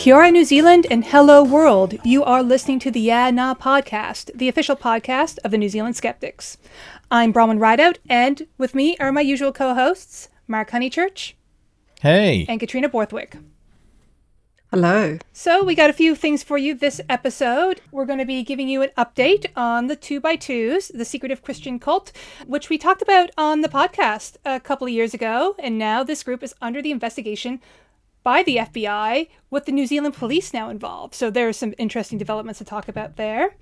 Kia ora, New Zealand, and hello, world. You are listening to the Yeah Nah podcast, the official podcast of the New Zealand Skeptics. I'm Bronwyn Rideout, and with me are my usual co-hosts, Mark Honeychurch. Hey. And Katrina Borthwick. Hello. So we got a few things for you this episode. We're going to be giving you an update on the 2x2s, the secretive Christian cult, which we talked about on the podcast a couple of years ago. And now this group is under the investigation by the FBI, with the New Zealand police now involved. So there are some interesting developments to talk about there.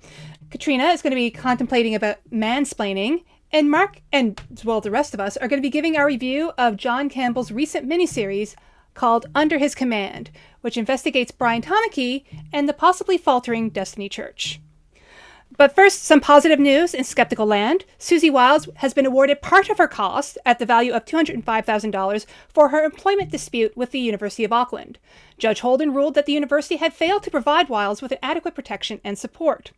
Katrina is going to be contemplating about mansplaining. And Mark, and as well the rest of us, are going to be giving our review of John Campbell's recent miniseries called Under His Command, which investigates Brian Tamaki and the possibly faltering Destiny Church. But first, some positive news in skeptical land. Susie Wiles has been awarded part of her cost at the value of $205,000 for her employment dispute with the University of Auckland. Judge Holden ruled that the university had failed to provide Wiles with adequate protection and support.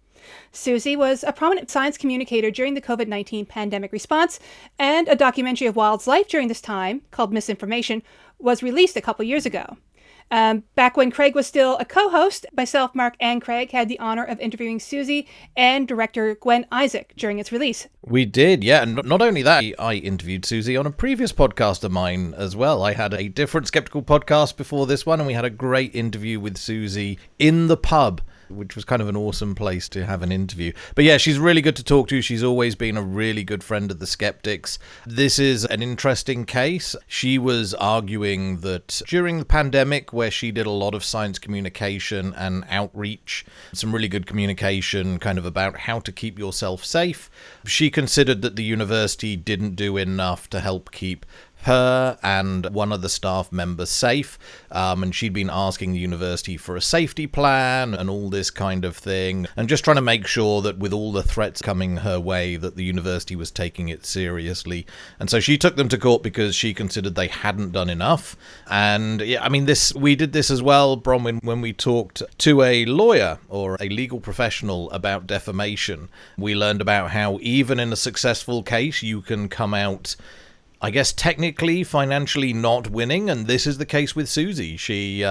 Susie was a prominent science communicator during the COVID-19 pandemic response, and a documentary of Wiles' life during this time, called Misinformation, was released a couple years ago. Back when Craig was still a co-host, myself, Mark, and Craig had the honor of interviewing Susie and director Gwen Isaac during its release. We did, yeah. And not only that, I interviewed Susie on a previous podcast of mine as well. I had a different skeptical podcast before this one, and we had a great interview with Susie in the pub, which was kind of an awesome place to have an interview. But yeah, she's really good to talk to. She's always been a really good friend of the skeptics. This is an interesting case. She was arguing that during the pandemic, where she did a lot of science communication and outreach, some really good communication kind of about how to keep yourself safe, she considered that the university didn't do enough to help keep her and one of the staff members safe, and she'd been asking the university for a safety plan and all this kind of thing, and just trying to make sure that with all the threats coming her way that the university was taking it seriously. And so she took them to court because she considered they hadn't done enough. And yeah, I mean, we did this as well, Bronwyn, when we talked to a lawyer or a legal professional about defamation. We learned about how even in a successful case you can come out, I guess, technically, financially not winning, and this is the case with Susie. She,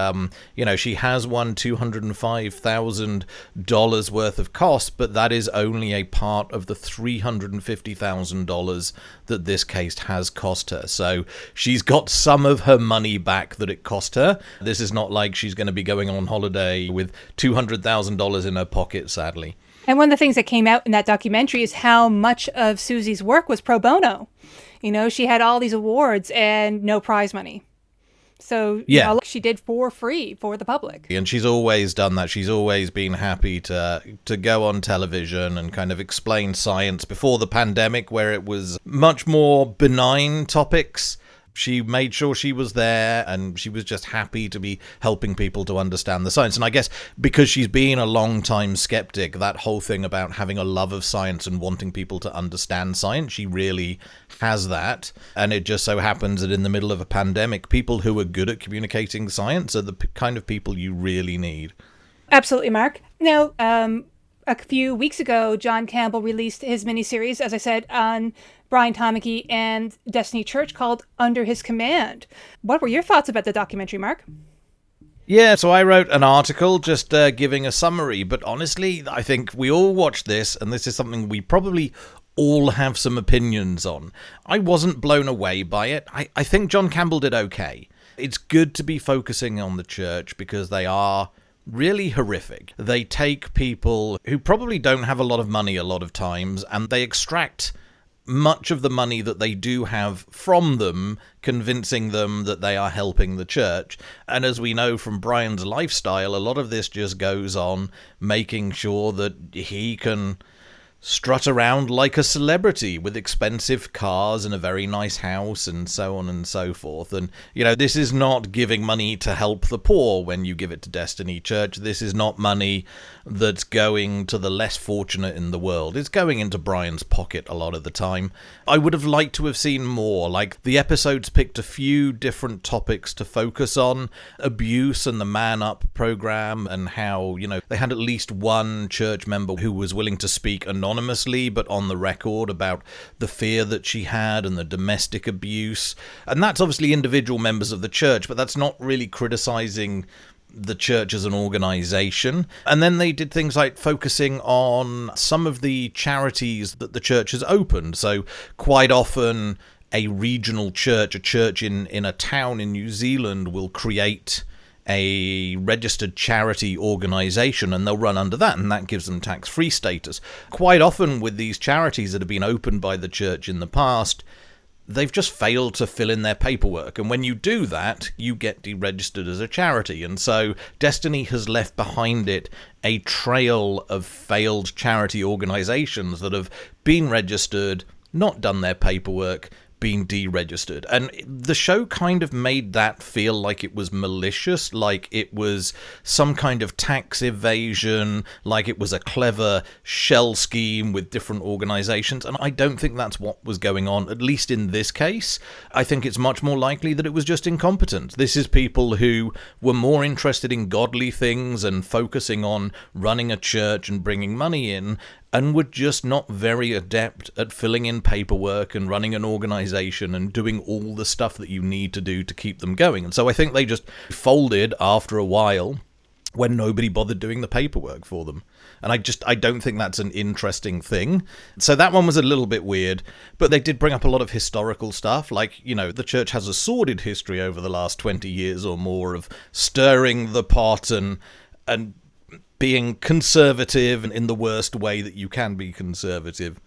she has won $205,000 worth of cost, but that is only a part of the $350,000 that this case has cost her. So she's got some of her money back that it cost her. This is not like she's going to be going on holiday with $200,000 in her pocket, sadly. And one of the things that came out in that documentary is how much of Susie's work was pro bono. You know, she had all these awards and no prize money. So, yeah, she did for free for the public. And she's always done that. She's always been happy to go on television and kind of explain science. Before the pandemic, where it was much more benign topics, she made sure she was there, and she was just happy to be helping people to understand the science. And I guess because she's been a long-time skeptic, that whole thing about having a love of science and wanting people to understand science, she really has that. And it just so happens that in the middle of a pandemic, people who are good at communicating science are the kind of people you really need. Absolutely, Mark. Now, a few weeks ago, John Campbell released his miniseries, as I said, on Brian Tamaki and Destiny Church, called Under His Command. What were your thoughts about the documentary, Mark? Yeah, so I wrote an article just giving a summary, but honestly, I think we all watched this, and this is something we probably all have some opinions on. I wasn't blown away by it. I think John Campbell did okay. It's good to be focusing on the church because they are really horrific. They take people who probably don't have a lot of money a lot of times, and they extract much of the money that they do have from them, convincing them that they are helping the church. And as we know from Brian's lifestyle, a lot of this just goes on making sure that he can strut around like a celebrity with expensive cars and a very nice house and so on and so forth. And, you know, this is not giving money to help the poor when you give it to Destiny Church. This is not money that's going to the less fortunate in the world. It's going into Brian's pocket a lot of the time. I would have liked to have seen more. Like, the episodes picked a few different topics to focus on. Abuse and the Man Up program, and how, you know, they had at least one church member who was willing to speak anonymously but on the record about the fear that she had and the domestic abuse. And that's obviously individual members of the church, but that's not really criticizing the church as an organization. And then they did things like focusing on some of the charities that the church has opened. So quite often a regional church, a church in a town in New Zealand will create a registered charity organization, and they'll run under that, and that gives them tax-free status. Quite often with these charities that have been opened by the church in the past, they've just failed to fill in their paperwork. And when you do that, you get deregistered as a charity. And so Destiny has left behind it a trail of failed charity organizations that have been registered, not done their paperwork, been deregistered. And the show kind of made that feel like it was malicious, like it was some kind of tax evasion, like it was a clever shell scheme with different organizations. And I don't think that's what was going on, at least in this case. I think it's much more likely that it was just incompetence. This is people who were more interested in godly things and focusing on running a church and bringing money in, and were just not very adept at filling in paperwork and running an organization and doing all the stuff that you need to do to keep them going. And so I think they just folded after a while when nobody bothered doing the paperwork for them. And I don't think that's an interesting thing. So that one was a little bit weird, but they did bring up a lot of historical stuff. Like, you know, the church has a sordid history over the last 20 years or more of stirring the pot and being conservative in the worst way that you can be conservative.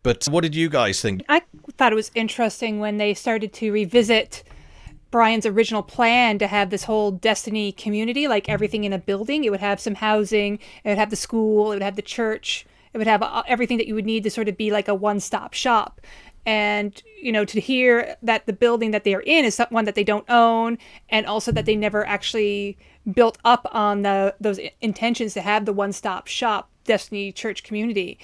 But what did you guys think? I thought it was interesting when they started to revisit Brian's original plan to have this whole Destiny community, like everything in a building. It would have some housing, it would have the school, it would have the church, it would have everything that you would need to sort of be like a one-stop shop. And, you know, to hear that the building that they are in is one that they don't own, and also that they never actually built up on those intentions to have the one-stop shop Destiny Church community.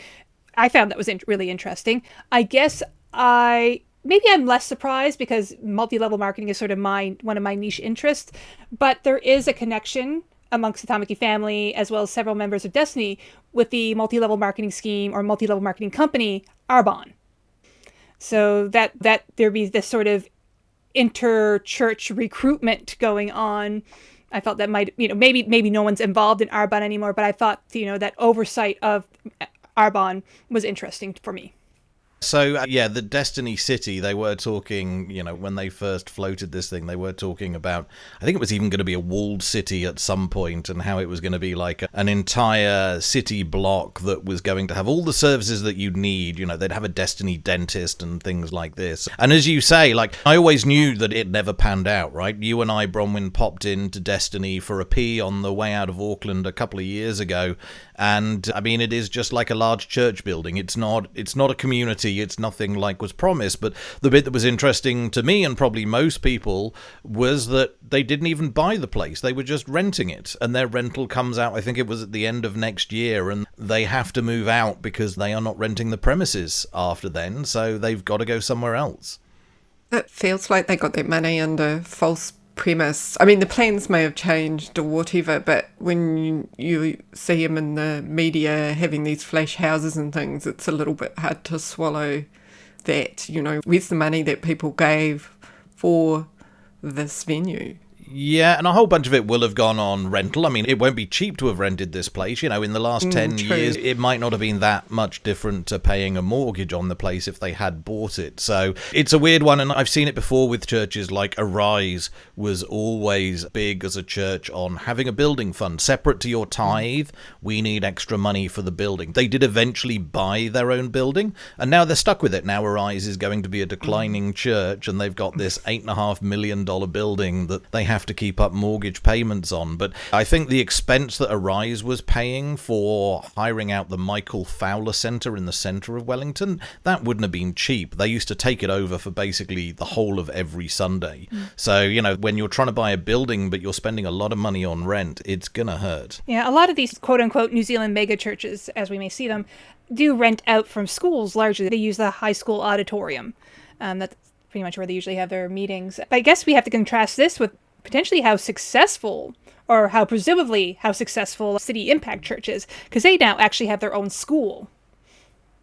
I found that was really interesting. I guess maybe I'm less surprised because multi-level marketing is sort of one of my niche interests, but there is a connection amongst the Tamaki family, as well as several members of Destiny, with the multi-level marketing scheme or multi-level marketing company, Arbonne. So that there be this sort of inter-church recruitment going on. I felt that might, you know, maybe no one's involved in Arbonne anymore, but I thought, you know, that oversight of Arbonne was interesting for me. So, yeah, the Destiny City, they were talking, you know, when they first floated this thing, they were talking about, I think it was even going to be a walled city at some point, and how it was going to be like an entire city block that was going to have all the services that you'd need. You know, they'd have a Destiny dentist and things like this. And as you say, like, I always knew that it never panned out, right? You and I, Bronwyn, popped into Destiny for a pee on the way out of Auckland a couple of years ago. And I mean, it is just like a large church building. It's not a community. It's nothing like was promised. But the bit that was interesting to me, and probably most people, was that they didn't even buy the place. They were just renting it. And their rental comes out, I think it was at the end of next year. And they have to move out because they are not renting the premises after then. So they've got to go somewhere else. It feels like they got their money under false premise. I mean, the plans may have changed or whatever, but when you see them in the media having these flash houses and things, it's a little bit hard to swallow that, you know, where's the money that people gave for this venue? Yeah, and a whole bunch of it will have gone on rental. I mean, it won't be cheap to have rented this place. You know, in the last 10 years, it might not have been that much different to paying a mortgage on the place if they had bought it. So it's a weird one, and I've seen it before with churches. Like Arise was always big as a church on having a building fund separate to your tithe. We need extra money for the building. They did eventually buy their own building, and now they're stuck with it. Now Arise is going to be a declining church, and they've got this $8.5 million building that they have to keep up mortgage payments on. But I think the expense that Arise was paying for hiring out the Michael Fowler Centre in the centre of Wellington, that wouldn't have been cheap. They used to take it over for basically the whole of every Sunday. So, you know, when you're trying to buy a building but you're spending a lot of money on rent, it's gonna hurt. Yeah, a lot of these quote-unquote New Zealand mega churches, as we may see them, do rent out from schools largely. They use the high school auditorium. That's pretty much where they usually have their meetings. But I guess we have to contrast this with potentially how successful, or how presumably how successful City Impact Church is, because they now actually have their own school.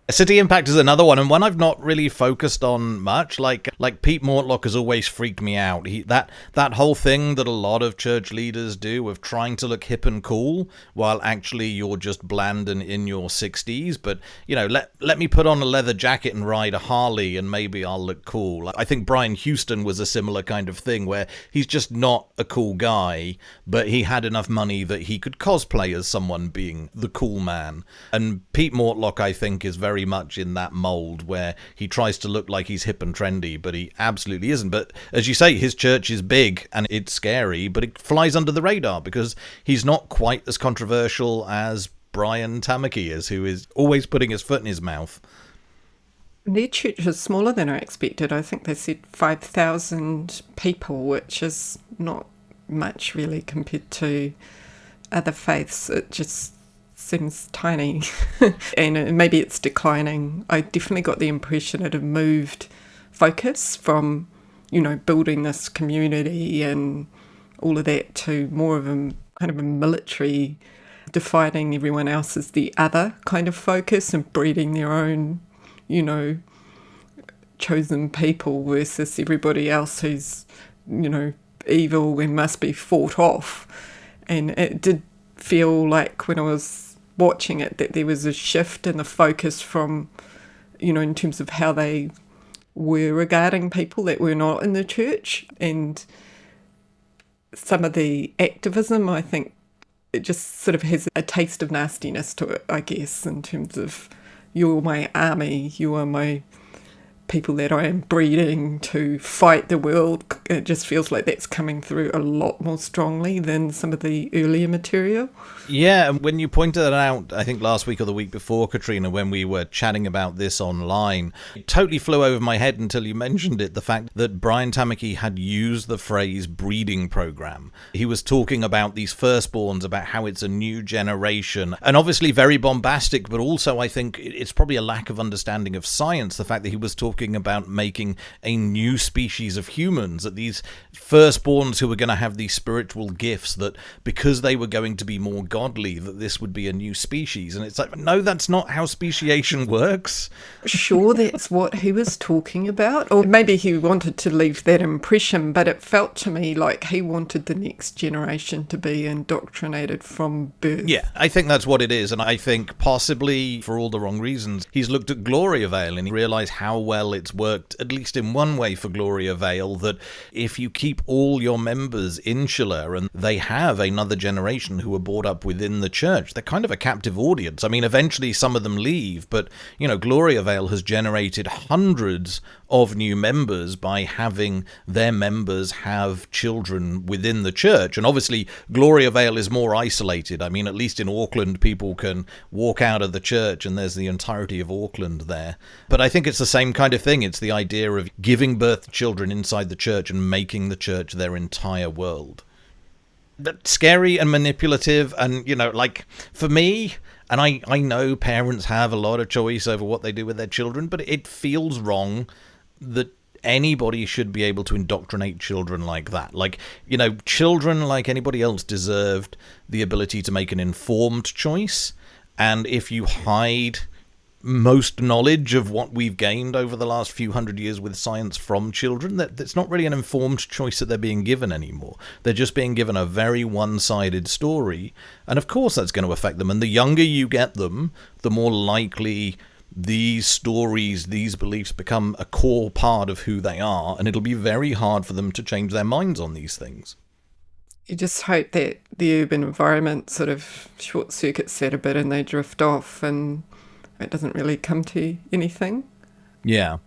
City Impact is another one, and one I've not really focused on much. Like Pete Mortlock has always freaked me out. That whole thing that a lot of church leaders do of trying to look hip and cool while actually you're just bland and in your 60s. But let me put on a leather jacket and ride a Harley, and maybe I'll look cool. I think Brian Houston was a similar kind of thing where he's just not a cool guy, but he had enough money that he could cosplay as someone being the cool man. And Pete Mortlock, I think, is very much in that mold where he tries to look like he's hip and trendy, but he absolutely isn't. But as you say, his church is big and it's scary, but it flies under the radar because he's not quite as controversial as Brian Tamaki is, who is always putting his foot in his mouth. Their church is smaller than I expected. I think they said 5,000 people, which is not much really compared to other faiths. It just seems tiny. And maybe it's declining. I definitely got the impression it had moved focus from, building this community and all of that to more of a kind of a military, defining everyone else as the other kind of focus and breeding their own, chosen people versus everybody else who's, evil and must be fought off. And it did feel like when I was watching it that there was a shift in the focus from, in terms of how they were regarding people that were not in the church, and some of the activism, I think it just sort of has a taste of nastiness to it, I guess, in terms of you're my army, you are my people that I am breeding to fight the world. It just feels like that's coming through a lot more strongly than some of the earlier material. Yeah, and when you pointed that out, I think last week or the week before, Katrina, when we were chatting about this online, it totally flew over my head until you mentioned it, the fact that Brian Tamaki had used the phrase breeding program. He was talking about these firstborns, about how it's a new generation, and obviously very bombastic, but also I think it's probably a lack of understanding of science, the fact that he was talking about making a new species of humans, that these firstborns who were going to have these spiritual gifts, that because they were going to be more godly, that this would be a new species. And it's like, no, that's not how speciation works. Sure, that's what he was talking about. Or maybe he wanted to leave that impression, but it felt to me like he wanted the next generation to be indoctrinated from birth. Yeah, I think that's what it is. And I think possibly for all the wrong reasons, he's looked at Gloria Vale and he realised how well it's worked, at least in one way for Gloria Vale, that if you keep all your members insular and they have another generation who are brought up within the church, they're kind of a captive audience. I mean, eventually some of them leave, but, Gloria Vale has generated hundreds of new members by having their members have children within the church. And obviously Gloria Vale is more isolated. I mean, at least in Auckland, people can walk out of the church and there's the entirety of Auckland there. But I think it's the same kind of thing. It's the idea of giving birth to children inside the church and making the church their entire world. But scary and manipulative, and for me, and I know parents have a lot of choice over what they do with their children, but it feels wrong that anybody should be able to indoctrinate children like that. Children, like anybody else, deserved the ability to make an informed choice. And if you hide most knowledge of what we've gained over the last few hundred years with science from children, that's not really an informed choice that they're being given anymore. They're just being given a very one-sided story, and of course that's going to affect them. And the younger you get them, the more likely these stories, these beliefs become a core part of who they are, and it'll be very hard for them to change their minds on these things. You just hope that the urban environment sort of short-circuits that a bit and they drift off and it doesn't really come to anything. Yeah.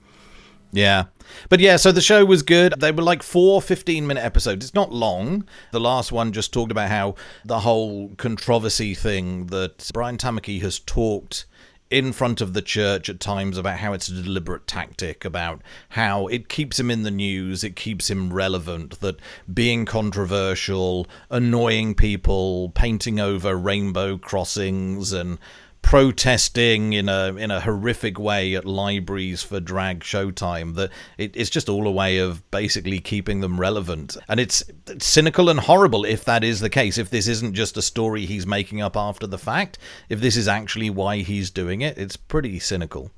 But yeah, so the show was good. They were like 4 15-minute episodes. It's not long. The last one just talked about how the whole controversy thing that Brian Tamaki has talked in front of the church at times about how it's a deliberate tactic, about how it keeps him in the news, it keeps him relevant, that being controversial, annoying people, painting over rainbow crossings and protesting in a horrific way at libraries for drag showtime, that it's just all a way of basically keeping them relevant. And it's cynical and horrible if that is the case, if this isn't just a story he's making up after the fact, if this is actually why he's doing it. It's pretty cynical.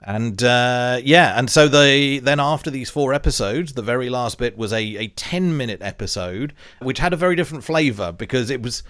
And and so then after these 4 episodes, the very last bit was a 10-minute episode, which had a very different flavour, because it was,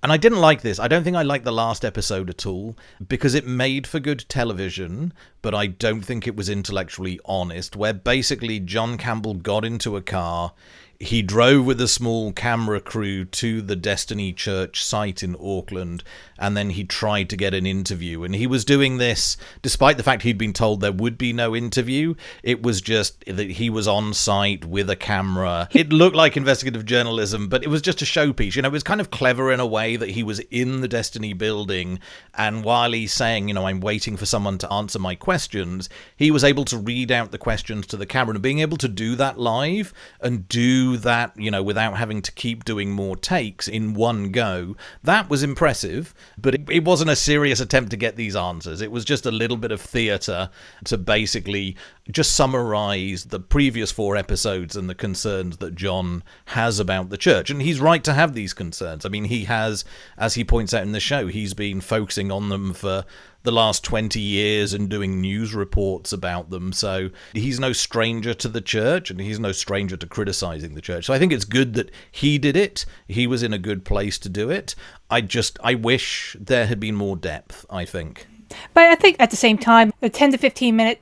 and I didn't like this. I don't think I liked the last episode at all, because it made for good television, but I don't think it was intellectually honest, where basically John Campbell got into a car. He drove with a small camera crew to the Destiny Church site in Auckland, and then he tried to get an interview. And he was doing this despite the fact he'd been told there would be no interview. It was just that he was on site with a camera. It looked like investigative journalism, but it was just a showpiece. It was kind of clever in a way that he was in the Destiny building, and while he's saying, I'm waiting for someone to answer my questions, he was able to read out the questions to the camera. And being able to do that live and do that, without having to keep doing more takes in one go, that was impressive. But it wasn't a serious attempt to get these answers. It was just a little bit of theatre to basically just summarize the previous 4 episodes and the concerns that John has about the church. And he's right to have these concerns. I mean, he has, as he points out in the show, he's been focusing on them for the last 20 years and doing news reports about them. So he's no stranger to the church, and he's no stranger to criticizing the church. So I think it's good that he did it. He was in a good place to do it. I wish there had been more depth, I think. But I think at the same time, the 10 to 15 minute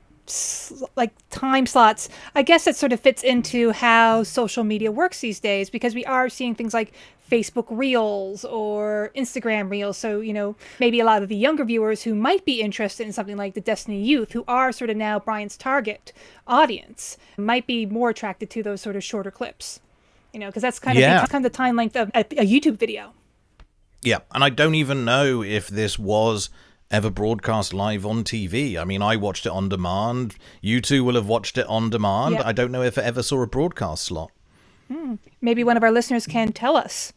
time slots, I guess that sort of fits into how social media works these days, because we are seeing things like Facebook Reels or Instagram Reels. So, maybe a lot of the younger viewers who might be interested in something like the Destiny Youth, who are sort of now Brian's target audience, might be more attracted to those sort of shorter clips, because that's kind of the time length of a YouTube video. Yeah, and I don't even know if this was ever broadcast live on TV. I mean, I watched it on demand. You two will have watched it on demand. Yep. I don't know if it ever saw a broadcast slot. Maybe one of our listeners can tell us.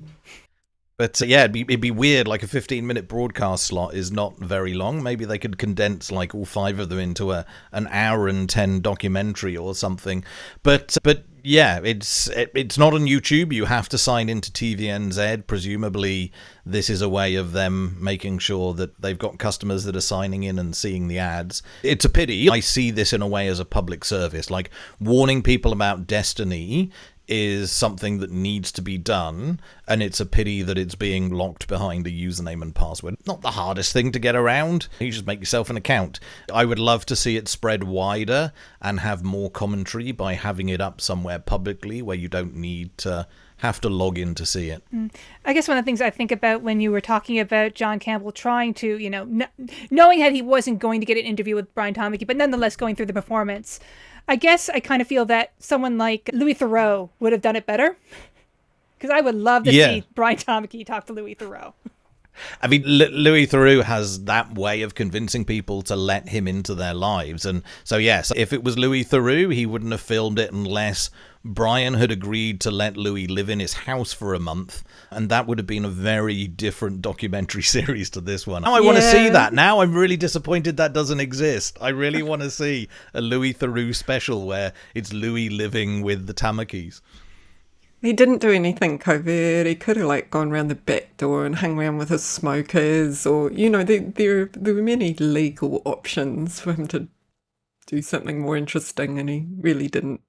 But it'd be weird. Like a 15-minute broadcast slot is not very long. Maybe they could condense like all 5 of them into an hour and 10 documentary or something. But yeah, it's not on YouTube. You have to sign into TVNZ. Presumably, this is a way of them making sure that they've got customers that are signing in and seeing the ads. It's a pity. I see this in a way as a public service, like warning people about Destiny is something that needs to be done, and it's a pity that it's being locked behind a username and password. Not the hardest thing to get around. You just make yourself an account. I would love to see it spread wider and have more commentary by having it up somewhere publicly where you don't need to have to log in to see it. I guess one of the things I think about when you were talking about John Campbell trying to, knowing that he wasn't going to get an interview with Brian Tamaki, but nonetheless going through the performance, I guess I kind of feel that someone like Louis Theroux would have done it better. Because I would love to see Brian Tamaki talk to Louis Theroux. I mean, Louis Theroux has that way of convincing people to let him into their lives. And so, yes, if it was Louis Theroux, he wouldn't have filmed it unless Brian had agreed to let Louis live in his house for a month. And that would have been a very different documentary series to this one. Now I want to see that. Now I'm really disappointed that doesn't exist. I really want to see a Louis Theroux special where it's Louis living with the Tamakis. He didn't do anything covert. He could have gone around the back door and hung around with his smokers, or there were many legal options for him to do something more interesting, and he really didn't.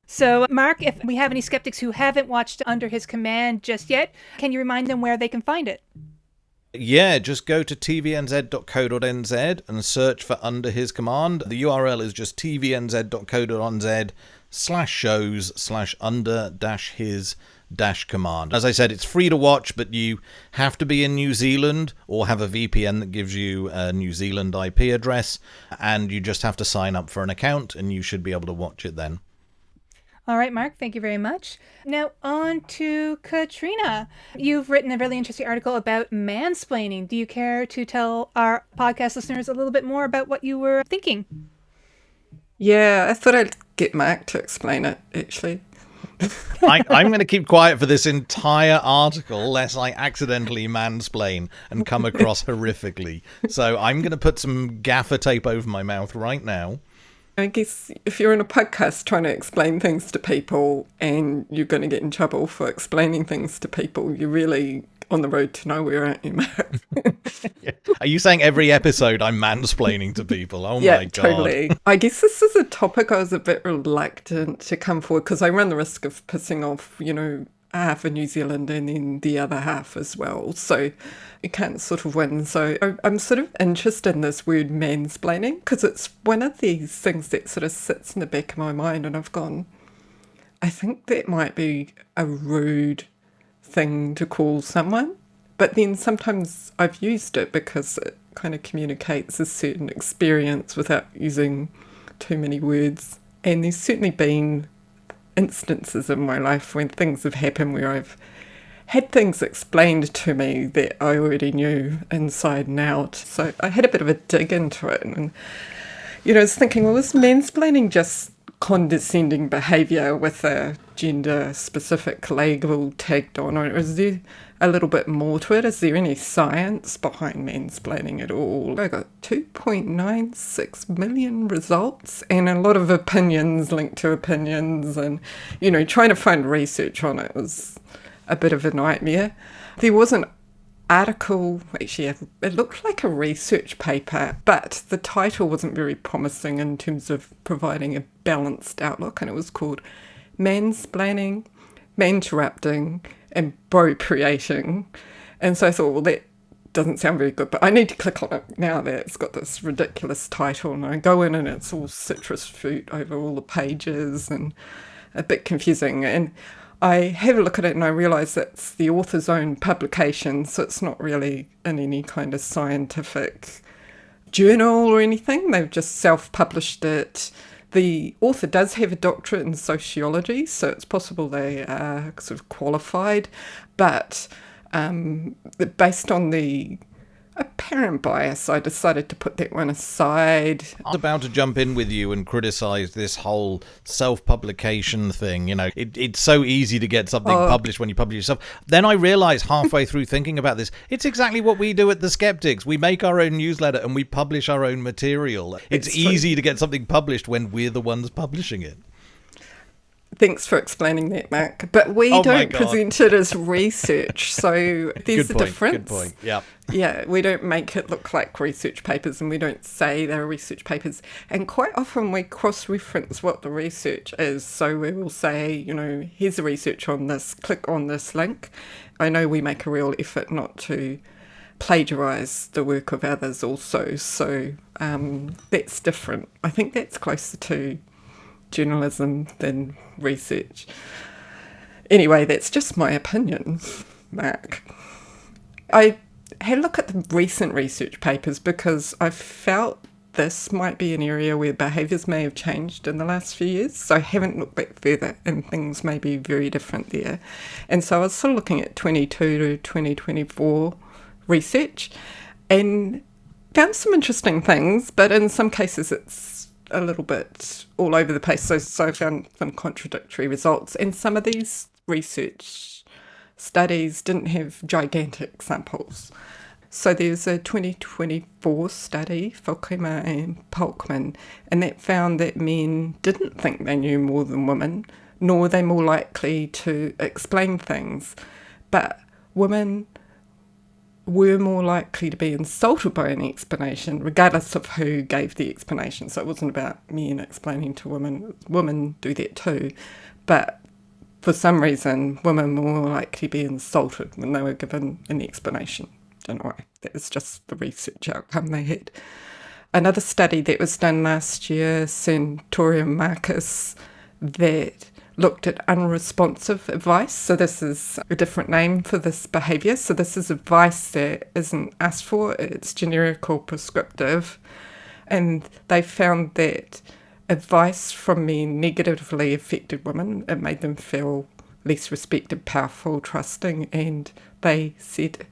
So, Mark, if we have any skeptics who haven't watched Under His Command just yet, can you remind them where they can find it? Yeah, just go to tvnz.co.nz and search for Under His Command. The URL is just tvnz.co.nz/shows/under-his-command. As I said, it's free to watch, but you have to be in New Zealand or have a VPN that gives you a New Zealand IP address, and you just have to sign up for an account, and you should be able to watch it then. All right, Mark, thank you very much. Now on to Katrina. You've written a really interesting article about mansplaining. Do you care to tell our podcast listeners a little bit more about what you were thinking? Yeah, I thought I'd get Mark to explain it, actually. I'm going to keep quiet for this entire article, lest I accidentally mansplain and come across horrifically. So I'm going to put some gaffer tape over my mouth right now. I guess if you're in a podcast trying to explain things to people and you're going to get in trouble for explaining things to people, you're really on the road to nowhere, aren't you, Mark? Yeah. Are you saying every episode I'm mansplaining to people? Oh yeah, my God. Totally. I guess this is a topic I was a bit reluctant to come forward because I run the risk of pissing off, half of New Zealand and then the other half as well. So you can't sort of win. So I'm sort of interested in this word mansplaining because it's one of these things that sort of sits in the back of my mind, and I've gone, I think that might be a rude thing to call someone, but then sometimes I've used it because it kind of communicates a certain experience without using too many words. And there's certainly been instances in my life when things have happened where I've had things explained to me that I already knew inside and out. So I had a bit of a dig into it, and I was thinking, well, is mansplaining just condescending behaviour with a gender-specific label tagged on, or is there a little bit more to it? Is there any science behind mansplaining at all? I got 2.96 million results and a lot of opinions linked to opinions, and, trying to find research on it was a bit of a nightmare. There was an article, actually it looked like a research paper, but the title wasn't very promising in terms of providing a balanced outlook, and it was called Mansplaining, Manterrupting and Procreating. And so I thought, well, that doesn't sound very good, but I need to click on it now that it's got this ridiculous title, and I go in and it's all citrus fruit over all the pages and a bit confusing. And I have a look at it and I realise it's the author's own publication, so it's not really in any kind of scientific journal or anything. They've just self-published it. The author does have a doctorate in sociology, so it's possible they are sort of qualified, but based on the apparent bias, I decided to put that one aside. I was about to jump in with you and criticise this whole self-publication thing. It's so easy to get something published when you publish yourself. Then I realised halfway through thinking about this, it's exactly what we do at The Skeptics. We make our own newsletter and we publish our own material. It's easy to get something published when we're the ones publishing it. Thanks for explaining that, Mark. But we don't present it as research, so there's a difference. Good point, yeah. Yeah, we don't make it look like research papers, and we don't say they're research papers. And quite often we cross-reference what the research is. So we will say, here's the research on this, click on this link. I know we make a real effort not to plagiarise the work of others also, so that's different. I think that's closer to journalism than research. Anyway, that's just my opinion, Mark. I had a look at the recent research papers because I felt this might be an area where behaviours may have changed in the last few years, so I haven't looked back further and things may be very different there. And so I was sort of looking at 22 to 2024 research and found some interesting things, but in some cases it's a little bit all over the place, so I found some contradictory results, and some of these research studies didn't have gigantic samples. So there's a 2024 study, Fulkema and Polkman, and that found that men didn't think they knew more than women, nor were they more likely to explain things, but women were more likely to be insulted by an explanation, regardless of who gave the explanation. So it wasn't about men explaining to women. Women do that too. But for some reason, women were more likely to be insulted when they were given an explanation. Don't know why. That was just the research outcome they had. Another study that was done last year, Centurion Marcus, that looked at unresponsive advice. So this is a different name for this behaviour. So this is advice that isn't asked for, it's generic or prescriptive. And they found that advice from men negatively affected women. It made them feel less respected, powerful, trusting, and they said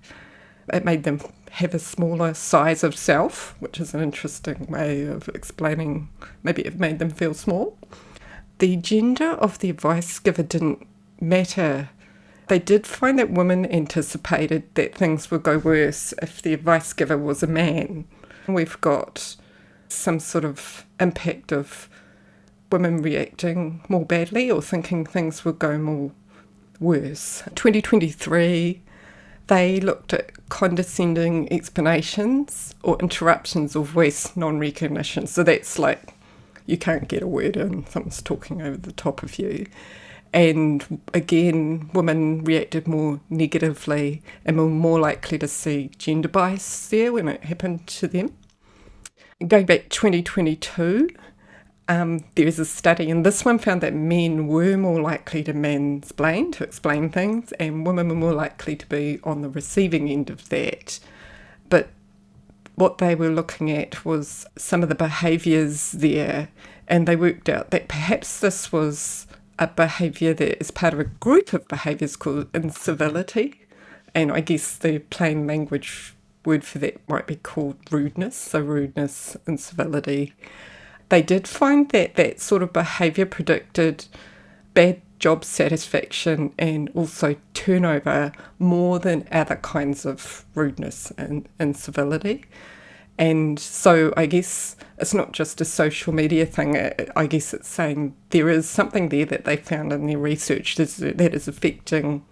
it made them have a smaller size of self, which is an interesting way of explaining, maybe it made them feel small. the gender of the advice giver didn't matter. They did find that women anticipated that things would go worse if the advice giver was a man. We've got some sort of impact of women reacting more badly or thinking things would go more worse. 2023, they looked at condescending explanations or interruptions of voice non-recognition. So that's like you can't get a word in, someone's talking over the top of you. And again, women reacted more negatively and were more likely to see gender bias there when it happened to them. Going back 2022, there is a study, and this one found that men were more likely to mansplain, to explain things, and women were more likely to be on the receiving end of that. But what they were looking at was some of the behaviours there, and they worked out that perhaps this was a behaviour that is part of a group of behaviours called incivility, and I guess the plain language word for that might be called rudeness, so rudeness, incivility. They did find that that sort of behaviour predicted bad job satisfaction and also turnover more than other kinds of rudeness and incivility. And so I guess it's not just a social media thing. I guess it's saying there is something there that they found in their research that is affecting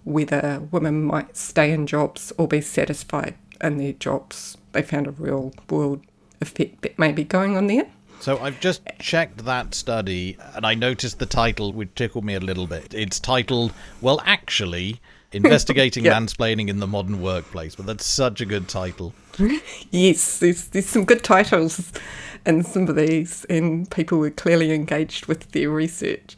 whether women might stay in jobs or be satisfied in their jobs. They found a real world effect that may be going on there. So I've just checked that study, and I noticed the title, which tickled me a little bit. It's titled, well, actually, Investigating Mansplaining in the Modern Workplace. But that's such a good title. Yes, there's some good titles in some of these, and people were clearly engaged with their research.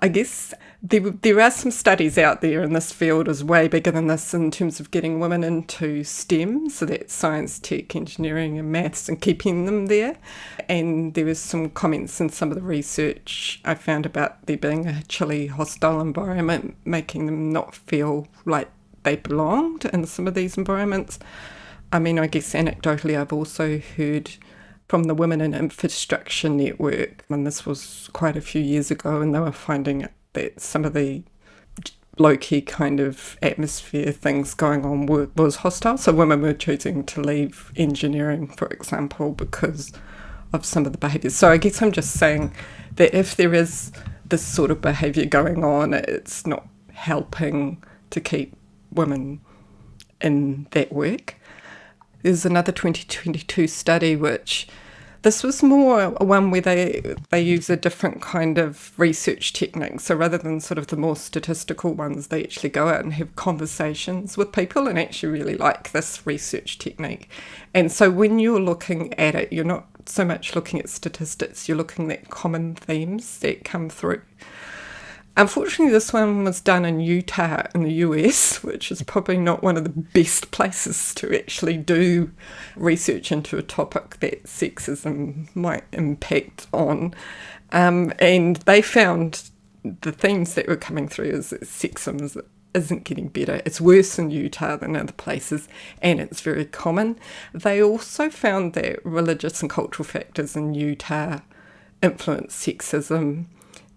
I guess there are some studies out there, and this field is way bigger than this in terms of getting women into STEM, so that's science, tech, engineering and maths, and keeping them there. And there was some comments in some of the research I found about there being a chilly, hostile environment, making them not feel like they belonged in some of these environments. I mean, I guess anecdotally I've also heard from the Women in Infrastructure Network, and this was quite a few years ago, and they were finding that some of the low-key kind of atmosphere things going on was hostile. So women were choosing to leave engineering, for example, because of some of the behaviours. So I guess I'm just saying that if there is this sort of behaviour going on, it's not helping to keep women in that work. There's another 2022 study which this was more one where they use a different kind of research technique. So rather than sort of the more statistical ones, they actually go out and have conversations with people and actually really like this research technique. And so when you're looking at it, you're not so much looking at statistics, you're looking at common themes that come through. Unfortunately, this one was done in Utah in the US, which is probably not one of the best places to actually do research into a topic that sexism might impact on. And they found the themes that were coming through is that sexism isn't getting better. It's worse in Utah than other places, and it's very common. They also found that religious and cultural factors in Utah influence sexism,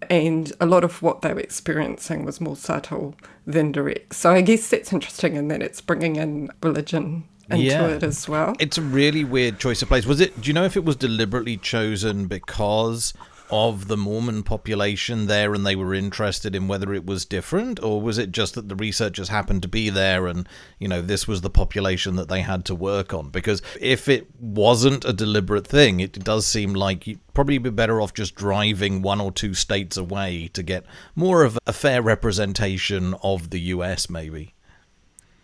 and a lot of what they were experiencing was more subtle than direct. So I guess that's interesting in that it's bringing in religion into it as well. It's a really weird choice of place. Do you know if it was deliberately chosen because of the Mormon population there and they were interested in whether it was different, or was it just that the researchers happened to be there and, you know, this was the population that they had to work on? Because if it wasn't a deliberate thing, it does seem like you'd probably be better off just driving 1 or 2 states away to get more of a fair representation of the US, maybe.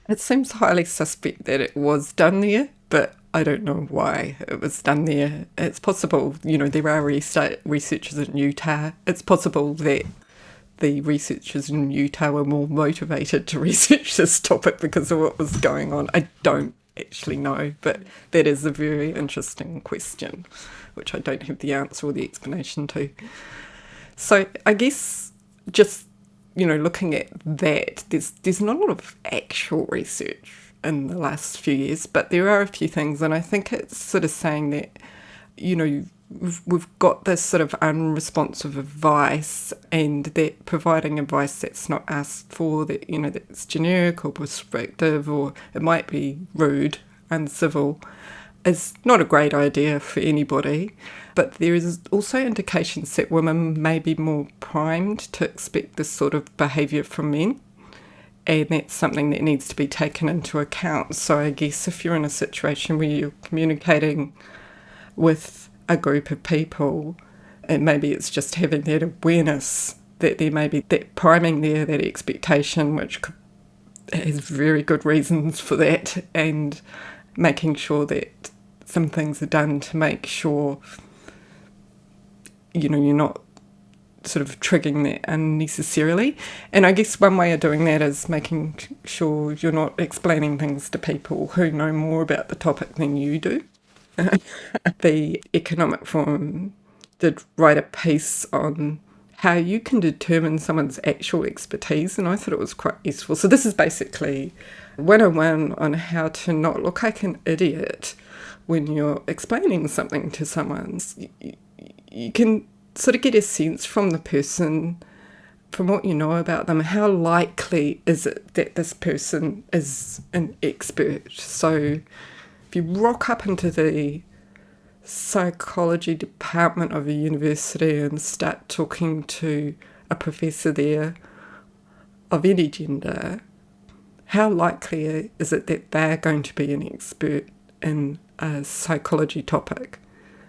It seems highly suspect that it was done there, but I don't know why it was done there. It's possible, you know, there are researchers in Utah. It's possible that the researchers in Utah were more motivated to research this topic because of what was going on. I don't actually know, but that is a very interesting question, which I don't have the answer or the explanation to. So I guess just, you know, looking at that, there's not a lot of actual research in the last few years, but there are a few things, and I think it's sort of saying that, you know, we've got this sort of unresponsive advice, and that providing advice that's not asked for, that, you know, that's generic or prescriptive, or it might be rude, uncivil, is not a great idea for anybody. But there is also indications that women may be more primed to expect this sort of behaviour from men, and that's something that needs to be taken into account. So I guess if you're in a situation where you're communicating with a group of people, and maybe it's just having that awareness that there may be that priming there, that expectation, which has very good reasons for that, and making sure that some things are done to make sure, you know, you're not sort of triggering that unnecessarily. And I guess one way of doing that is making sure you're not explaining things to people who know more about the topic than you do. The Economic Forum did write a piece on how you can determine someone's actual expertise, and I thought it was quite useful. So this is basically 101 on how to not look like an idiot when you're explaining something to someone. You can sort of get a sense from the person, from what you know about them, how likely is it that this person is an expert. So if you rock up into the psychology department of a university and start talking to a professor there of any gender, how likely is it that they're going to be an expert in a psychology topic?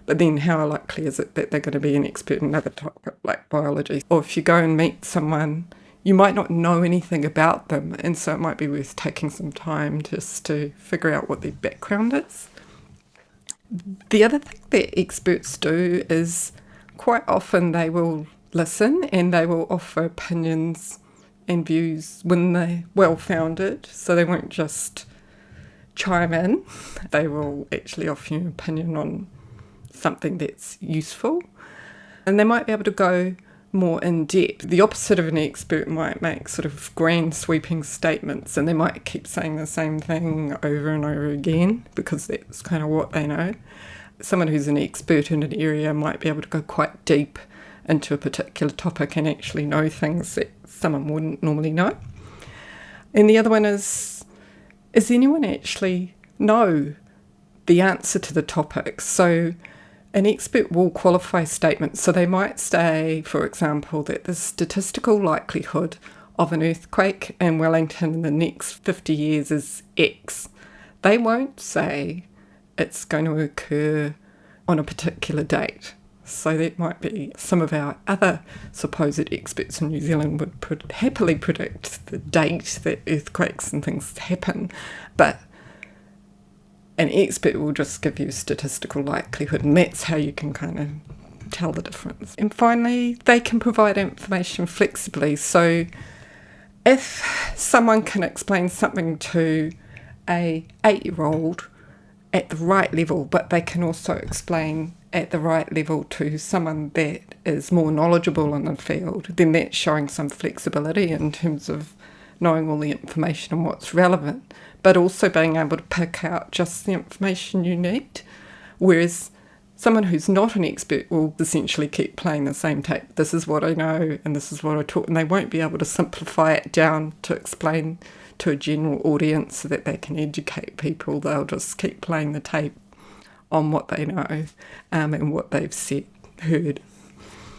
But then how likely is it that they're going to be an expert in another topic like biology? Or if you go and meet someone, you might not know anything about them, and so it might be worth taking some time just to figure out what their background is. The other thing that experts do is quite often they will listen and they will offer opinions and views when they're well-founded, so they won't just chime in. They will actually offer you an opinion on something that's useful, and they might be able to go more in depth. The opposite of an expert might make sort of grand sweeping statements, and they might keep saying the same thing over and over again because that's kind of what they know. Someone who's an expert in an area might be able to go quite deep into a particular topic and actually know things that someone wouldn't normally know. And the other one is anyone actually know the answer to the topic? So an expert will qualify statements. So they might say, for example, that the statistical likelihood of an earthquake in Wellington in the next 50 years is X. They won't say it's going to occur on a particular date. So that might be some of our other supposed experts in New Zealand would happily predict the date that earthquakes and things happen, but an expert will just give you statistical likelihood, and that's how you can kind of tell the difference. And finally, they can provide information flexibly. So if someone can explain something to a 8-year-old at the right level, but they can also explain at the right level to someone that is more knowledgeable in the field, then that's showing some flexibility in terms of knowing all the information and what's relevant, but also being able to pick out just the information you need. Whereas someone who's not an expert will essentially keep playing the same tape. This is what I know and this is what I taught, and they won't be able to simplify it down to explain to a general audience so that they can educate people. They'll just keep playing the tape on what they know and what they've heard.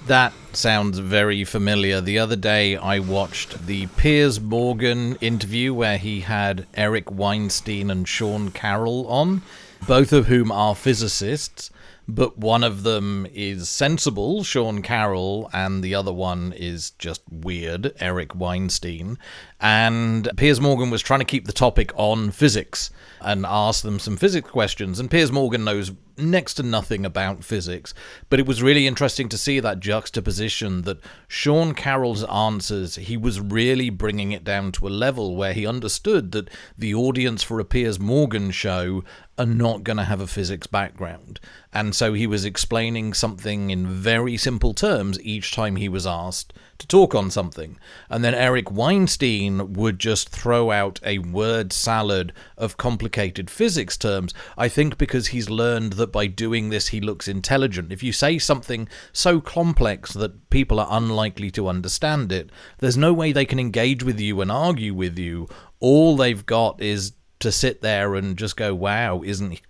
That sounds very familiar. The other day I watched the Piers Morgan interview where he had Eric Weinstein and Sean Carroll on, both of whom are physicists, but one of them is sensible, Sean Carroll, and the other one is just weird, Eric Weinstein. And Piers Morgan was trying to keep the topic on physics and ask them some physics questions, and Piers Morgan knows next to nothing about physics, but it was really interesting to see that juxtaposition, that Sean Carroll's answers, he was really bringing it down to a level where he understood that the audience for a Piers Morgan show are not going to have a physics background. And so he was explaining something in very simple terms each time he was asked to talk on something. And then Eric Weinstein would just throw out a word salad of complicated physics terms, I think because he's learned that by doing this he looks intelligent. If you say something so complex that people are unlikely to understand it, there's no way they can engage with you and argue with you. All they've got is to sit there and just go, wow, isn't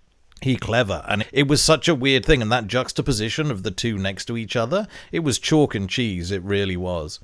he clever? And it was such a weird thing, and that juxtaposition of the two next to each other, it was chalk and cheese. It really was.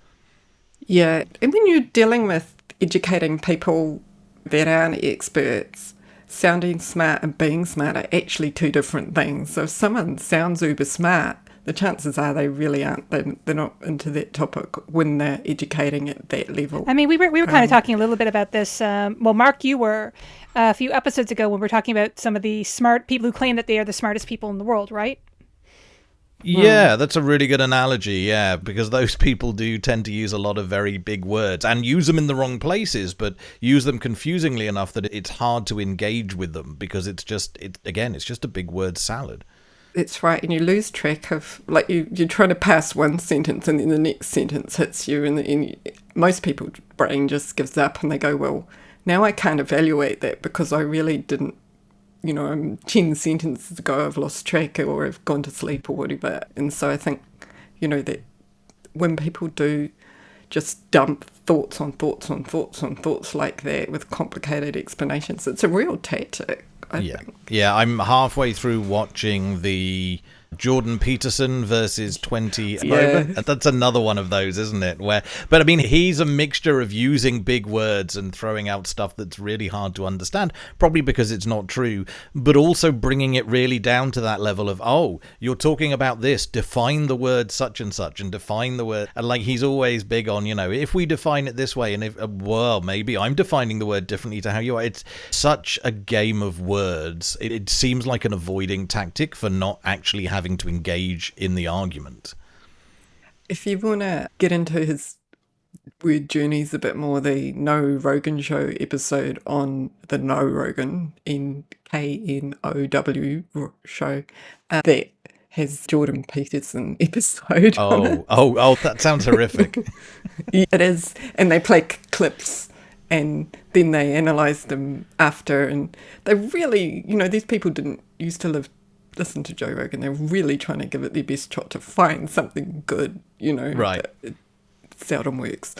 Yeah, and when you're dealing with educating people that aren't experts, sounding smart and being smart are actually two different things. So if someone sounds uber smart, the chances are they really aren't. They're not into that topic when they're educating at that level. I mean, we were kind of talking a little bit about this. Well, Mark, you were a few episodes ago when we were talking about some of the smart people who claim that they are the smartest people in the world, right? Yeah, that's a really good analogy, yeah, because those people do tend to use a lot of very big words and use them in the wrong places, but use them confusingly enough that it's hard to engage with them because it's just a big word salad. That's right, and you lose track of, like, you're trying to pass one sentence and then the next sentence hits you, and most people's brain just gives up and they go, well, now I can't evaluate that because I really didn't, I'm 10 sentences ago I've lost track or I've gone to sleep or whatever. And so I think, that when people do just dump thoughts on thoughts on thoughts on thoughts like that with complicated explanations, it's a real tactic. I think. Yeah, I'm halfway through watching the Jordan Peterson versus 20 moment. That's another one of those, isn't it? But I mean, he's a mixture of using big words and throwing out stuff that's really hard to understand, probably because it's not true, but also bringing it really down to that level of, oh, you're talking about this, define the word such and such, and define the word. And like, he's always big on, if we define it this way, and if, well, maybe I'm defining the word differently to how you are. It's such a game of words. It seems like an avoiding tactic for not actually having to engage in the argument. If you want to get into his weird journeys a bit more, the No Rogan Show episode on the No Rogan, NKNOW show, that has Jordan Peterson episode on it. Oh, that sounds horrific. It is, and they play clips and then they analyse them after, and they really, these people didn't used to listen to Joe Rogan. They're really trying to give it their best shot to find something good, Right. It seldom works.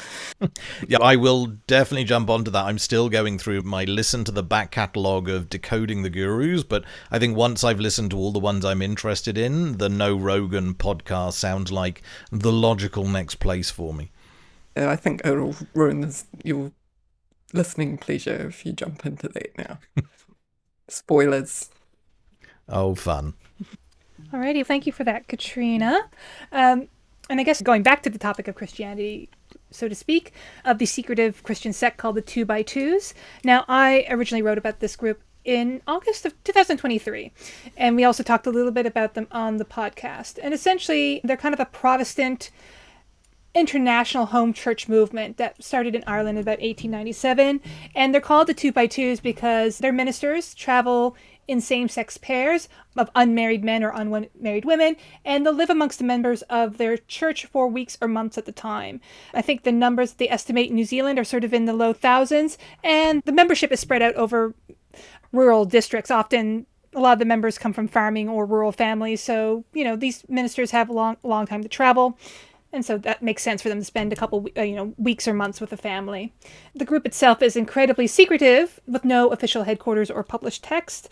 Yeah, I will definitely jump onto that. I'm still going through my listen to the back catalogue of Decoding the Gurus, but I think once I've listened to all the ones I'm interested in, the No Rogan podcast sounds like the logical next place for me. I think it'll ruin your listening pleasure if you jump into that now. Spoilers. Oh, fun. Alrighty, thank you for that, Katrina. And I guess going back to the topic of Christianity, so to speak, of the secretive Christian sect called the 2x2s. Now, I originally wrote about this group in August of 2023, and we also talked a little bit about them on the podcast. And essentially, they're kind of a Protestant international home church movement that started in Ireland in about 1897, and they're called the 2x2s because their ministers travel in same-sex pairs of unmarried men or unmarried women, and they'll live amongst the members of their church for weeks or months at the time. I think the numbers they estimate in New Zealand are sort of in the low thousands, and the membership is spread out over rural districts. Often a lot of the members come from farming or rural families, so these ministers have a long time to travel. And so that makes sense for them to spend a couple, weeks or months with a family. The group itself is incredibly secretive, with no official headquarters or published text.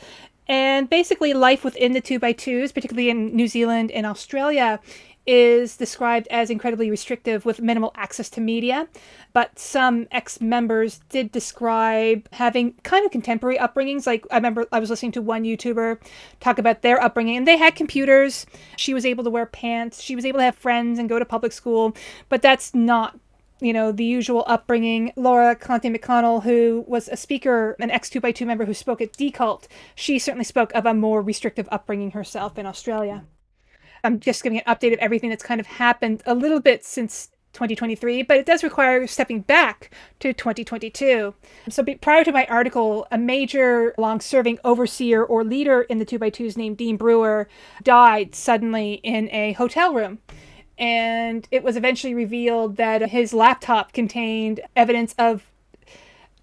And basically, life within the 2x2s, particularly in New Zealand and Australia, is described as incredibly restrictive with minimal access to media. But some ex-members did describe having kind of contemporary upbringings. Like, I remember I was listening to one YouTuber talk about their upbringing, and they had computers. She was able to wear pants. She was able to have friends and go to public school. But that's not, the usual upbringing. Laura Conte McConnell, who was a speaker, an ex-2x2 member who spoke at D-Cult, she certainly spoke of a more restrictive upbringing herself in Australia. I'm just giving an update of everything that's kind of happened a little bit since 2023, but it does require stepping back to 2022. So prior to my article, a major long-serving overseer or leader in the 2x2s named Dean Brewer died suddenly in a hotel room. And it was eventually revealed that his laptop contained evidence of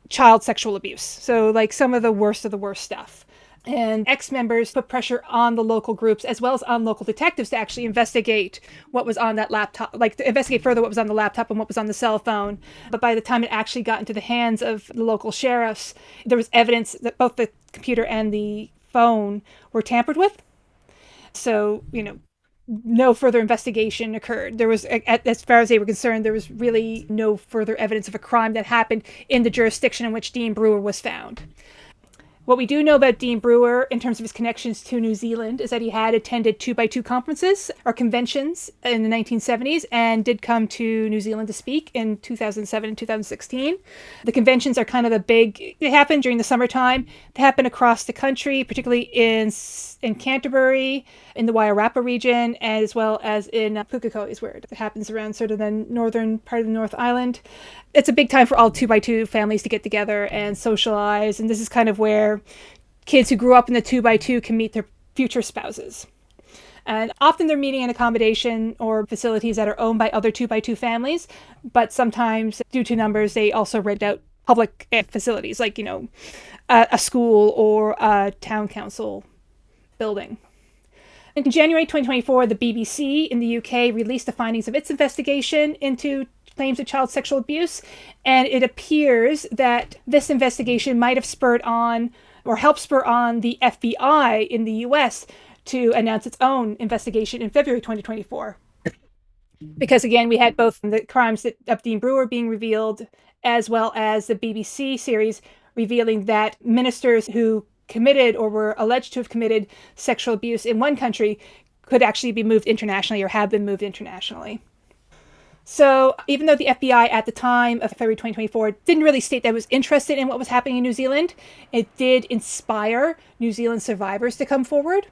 child sexual abuse. So like some of the worst stuff. And ex-members put pressure on the local groups as well as on local detectives to actually investigate what was on that laptop, like to investigate further what was on the laptop and what was on the cell phone. But by the time it actually got into the hands of the local sheriffs, there was evidence that both the computer and the phone were tampered with. So, no further investigation occurred. There was, as far as they were concerned, there was really no further evidence of a crime that happened in the jurisdiction in which Dean Brewer was found. What we do know about Dean Brewer in terms of his connections to New Zealand is that he had attended 2x2 conferences or conventions in the 1970s and did come to New Zealand to speak in 2007 and 2016. The conventions are kind of they happen during the summertime. They happen across the country, particularly in Canterbury, in the Wairarapa region, as well as in Pukekohe is where it happens around sort of the northern part of the North Island. It's a big time for all 2x2 families to get together and socialize. And this is kind of where kids who grew up in the 2x2 can meet their future spouses. And often they're meeting in accommodation or facilities that are owned by other 2x2 families. But sometimes, due to numbers, they also rent out public facilities like, a school or a town council building. In January 2024, the BBC in the UK released the findings of its investigation into claims of child sexual abuse, and it appears that this investigation might have spurred on or helped spur on the FBI in the US to announce its own investigation in February 2024. Because again, we had both the crimes of Dean Brewer being revealed, as well as the BBC series revealing that ministers who committed or were alleged to have committed sexual abuse in one country could actually be moved internationally or have been moved internationally. So even though the FBI at the time of February 2024 didn't really state that it was interested in what was happening in New Zealand, it did inspire New Zealand survivors to come forward.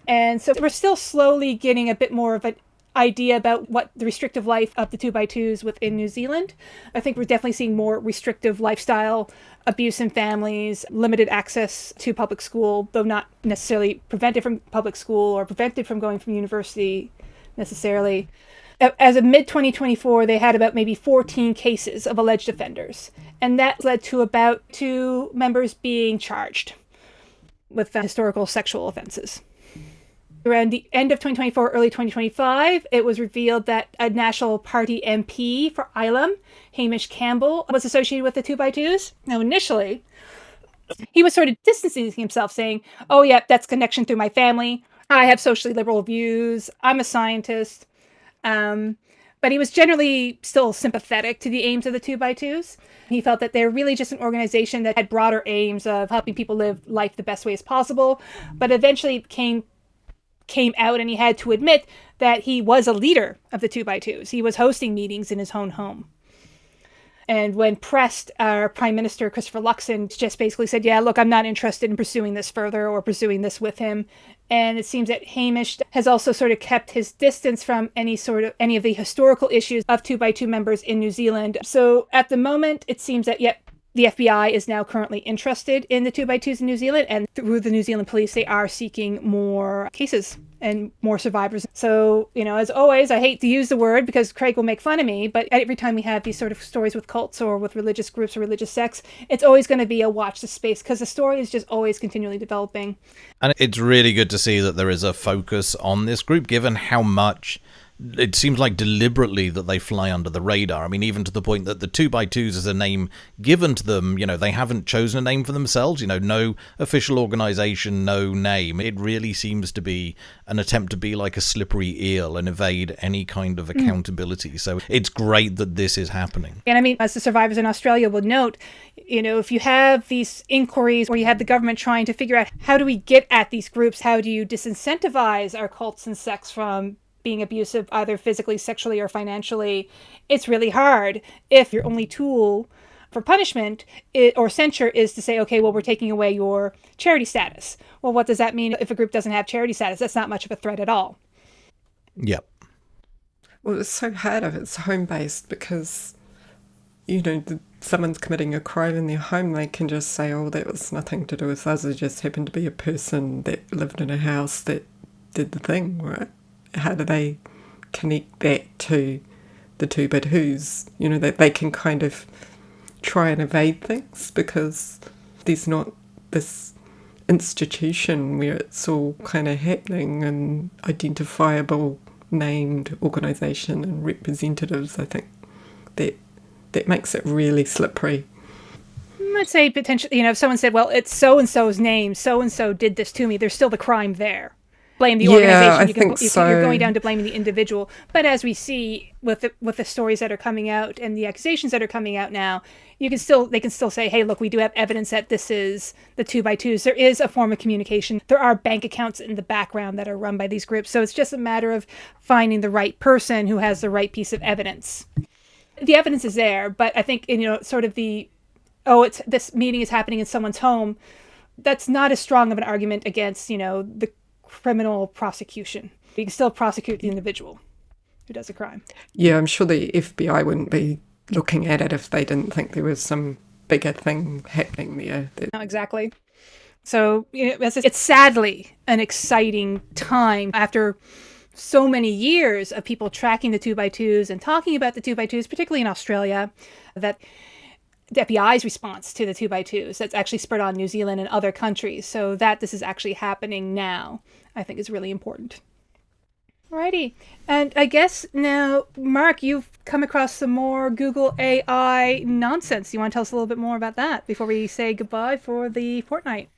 And so we're still slowly getting a bit more of an idea about what the restrictive life of the 2x2s within New Zealand. I think we're definitely seeing more restrictive lifestyle, abuse in families, limited access to public school, though not necessarily prevented from public school or prevented from going from university necessarily. As of mid-2024, they had about maybe 14 cases of alleged offenders. And that led to about 2 members being charged with historical sexual offenses. Around the end of 2024, early 2025, it was revealed that a National Party MP for Ilam, John Campbell, was associated with the 2x2s. Now, initially, he was sort of distancing himself, saying, oh, yeah, that's connection through my family. I have socially liberal views. I'm a scientist. But he was generally still sympathetic to the aims of the 2x2s. He felt that they're really just an organization that had broader aims of helping people live life the best way as possible, but eventually came out and he had to admit that he was a leader of the 2x2s. He was hosting meetings in his own home. And when pressed, our Prime Minister, Christopher Luxon, just basically said, yeah, look, I'm not interested in pursuing this further or pursuing this with him. And it seems that Hamish has also sort of kept his distance from any of the historical issues of 2x2 members in New Zealand. So at the moment, it seems that, the FBI is now currently interested in the 2x2s in New Zealand, and through the New Zealand police, they are seeking more cases and more survivors. So, as always, I hate to use the word because Craig will make fun of me, but every time we have these sort of stories with cults or with religious groups or religious sects, it's always going to be a watch this space because the story is just always continually developing. And it's really good to see that there is a focus on this group, given how much it seems like deliberately that they fly under the radar. I mean, even to the point that the 2x2s is a name given to them. They haven't chosen a name for themselves. No official organization, no name. It really seems to be an attempt to be like a slippery eel and evade any kind of accountability. So it's great that this is happening. And I mean, as the survivors in Australia would note, if you have these inquiries or you have the government trying to figure out how do we get at these groups, how do you disincentivize our cults and sects from being abusive either physically, sexually, or financially, it's really hard if your only tool for punishment or censure is to say, okay, well, we're taking away your charity status. Well, what does that mean if a group doesn't have charity status? That's not much of a threat at all. Yep. Well, it's so hard if it's home-based because, someone's committing a crime in their home, they can just say, oh, that was nothing to do with us. It just happened to be a person that lived in a house that did the thing, right? How do they connect that to the two but who's? That they can kind of try and evade things because there's not this institution where it's all kind of happening and identifiable named organisation and representatives. I think that makes it really slippery. I'd say potentially, if someone said, well, it's so-and-so's name, so-and-so did this to me, there's still the crime there. Blame the organization. Yeah, I think so. You're going down to blaming the individual. But as we see with the stories that are coming out and the accusations that are coming out now, they can still say, hey, look, we do have evidence that this is the 2x2s. There is a form of communication. There are bank accounts in the background that are run by these groups. So it's just a matter of finding the right person who has the right piece of evidence. The evidence is there, but I think, sort of this meeting is happening in someone's home. That's not as strong of an argument against, the criminal prosecution. You can still prosecute the individual who does a crime. Yeah, I'm sure the FBI wouldn't be looking at it if they didn't think there was some bigger thing happening there. No, exactly. So it's sadly an exciting time after so many years of people tracking the 2x2s and talking about the 2x2s, particularly in Australia, that the FBI's response to the 2x2s that's actually spread on New Zealand and other countries. So that this is actually happening now, I think is really important. Alrighty. And I guess now, Mark, you've come across some more Google AI nonsense. You want to tell us a little bit more about that before we say goodbye for the fortnight?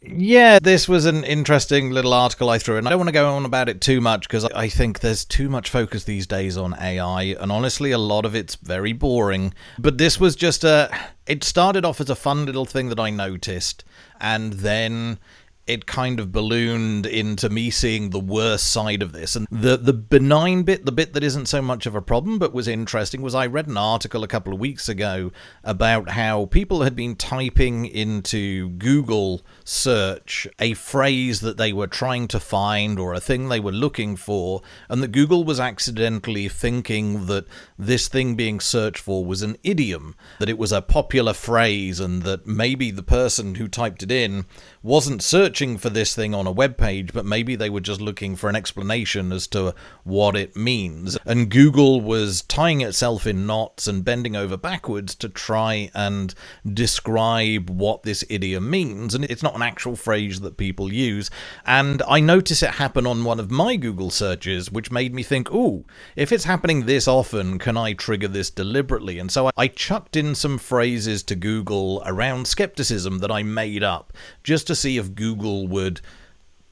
Yeah, this was an interesting little article I threw in. I don't want to go on about it too much because I think there's too much focus these days on AI, and honestly, a lot of it's very boring. But this was just it started off as a fun little thing that I noticed, and then it kind of ballooned into me seeing the worst side of this. And the benign bit, the bit that isn't so much of a problem but was interesting, was I read an article a couple of weeks ago about how people had been typing into Google search a phrase that they were trying to find or a thing they were looking for, and that Google was accidentally thinking that this thing being searched for was an idiom, that it was a popular phrase, and that maybe the person who typed it in wasn't searching for this thing on a web page, but maybe they were just looking for an explanation as to what it means. And Google was tying itself in knots and bending over backwards to try and describe what this idiom means. And it's not an actual phrase that people use. And I noticed it happen on one of my Google searches, which made me think, ooh, if it's happening this often, can I trigger this deliberately? And so I chucked in some phrases to Google around skepticism that I made up, just to see if Google would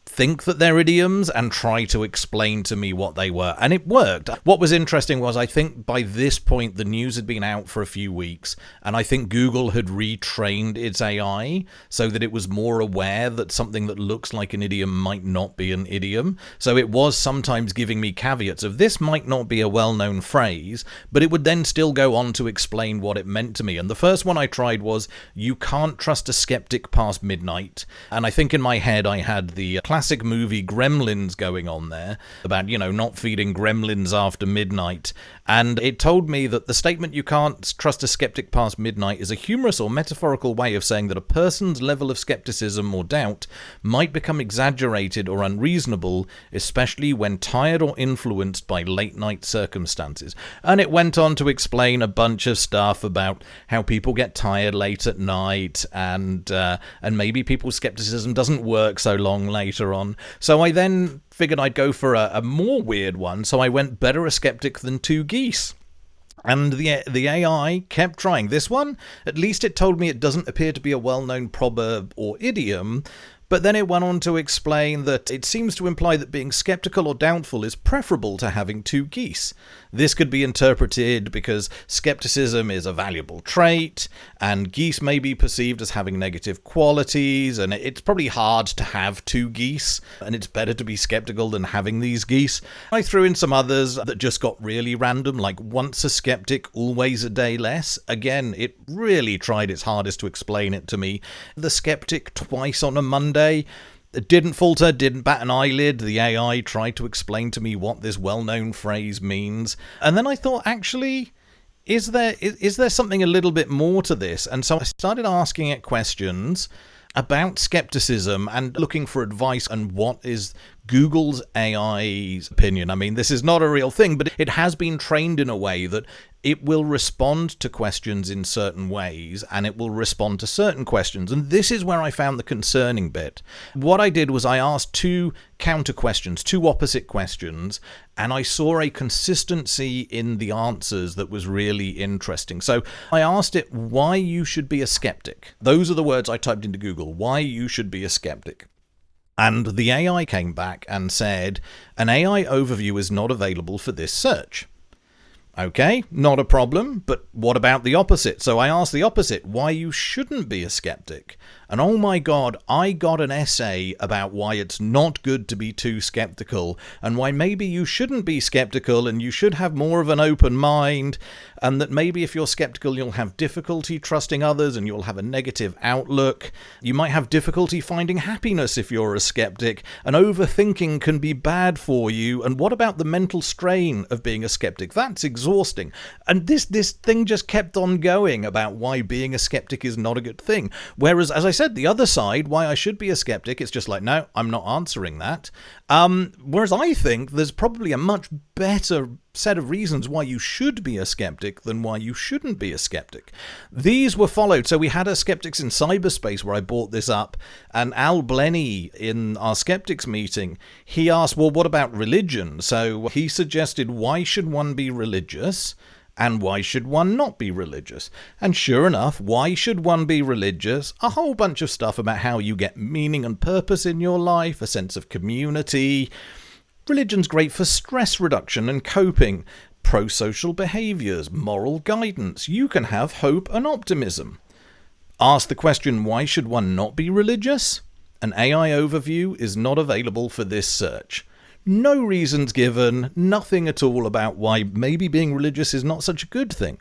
think that they're idioms and try to explain to me what they were. And it worked. What was interesting was I think by this point the news had been out for a few weeks, and I think Google had retrained its AI so that it was more aware that something that looks like an idiom might not be an idiom. So it was sometimes giving me caveats of this might not be a well-known phrase, but it would then still go on to explain what it meant to me. And the first one I tried was, you can't trust a skeptic past midnight. And I think in my head I had the classic movie Gremlins going on there about, not feeding gremlins after midnight. And it told me that the statement you can't trust a skeptic past midnight is a humorous or metaphorical way of saying that a person's level of skepticism or doubt might become exaggerated or unreasonable, especially when tired or influenced by late night circumstances. And it went on to explain a bunch of stuff about how people get tired late at night and maybe people's skepticism doesn't work so long later on. So I then figured I'd go for a more weird one, so I went better a skeptic than two geese. And the AI kept trying. This one, at least it told me it doesn't appear to be a well-known proverb or idiom, but then it went on to explain that it seems to imply that being skeptical or doubtful is preferable to having two geese. This could be interpreted because skepticism is a valuable trait, and geese may be perceived as having negative qualities, and it's probably hard to have two geese, and it's better to be skeptical than having these geese. I threw in some others that just got really random, like once a skeptic, always a day less. Again, it really tried its hardest to explain it to me. The skeptic twice on a Monday. It didn't falter, didn't bat an eyelid. The AI tried to explain to me what this well-known phrase means. And then I thought, actually, is there something a little bit more to this? And so I started asking it questions about skepticism and looking for advice on what is Google's AI's opinion. I mean, this is not a real thing, but it has been trained in a way that it will respond to questions in certain ways, and it will respond to certain questions. And this is where I found the concerning bit. What I did was I asked two counter questions, two opposite questions, and I saw a consistency in the answers that was really interesting. So I asked it why you should be a skeptic. Those are the words I typed into Google, why you should be a skeptic. And the AI came back and said, an AI overview is not available for this search. Okay, not a problem, but what about the opposite? So I asked the opposite, why you shouldn't be a skeptic. And oh my God, I got an essay about why it's not good to be too skeptical, and why maybe you shouldn't be skeptical and you should have more of an open mind, and that maybe if you're skeptical you'll have difficulty trusting others and you'll have a negative outlook. You might have difficulty finding happiness if you're a skeptic, and overthinking can be bad for you. And what about the mental strain of being a skeptic? That's exhausting. And this thing just kept on going about why being a skeptic is not a good thing. Whereas, as I said, the other side, why I should be a skeptic, it's just like, no, I'm not answering that. Whereas I think there's probably a much better set of reasons why you should be a skeptic than why you shouldn't be a skeptic. These were followed. So we had a Skeptics in Cyberspace where I brought this up, and Al Blenny in our Skeptics meeting, he asked, well, what about religion? So he suggested, why should one be religious? And why should one not be religious? And sure enough, why should one be religious? A whole bunch of stuff about how you get meaning and purpose in your life, a sense of community. Religion's great for stress reduction and coping, pro-social behaviours, moral guidance. You can have hope and optimism. Ask the question, why should one not be religious? An AI overview is not available for this search. No reasons given, nothing at all about why maybe being religious is not such a good thing.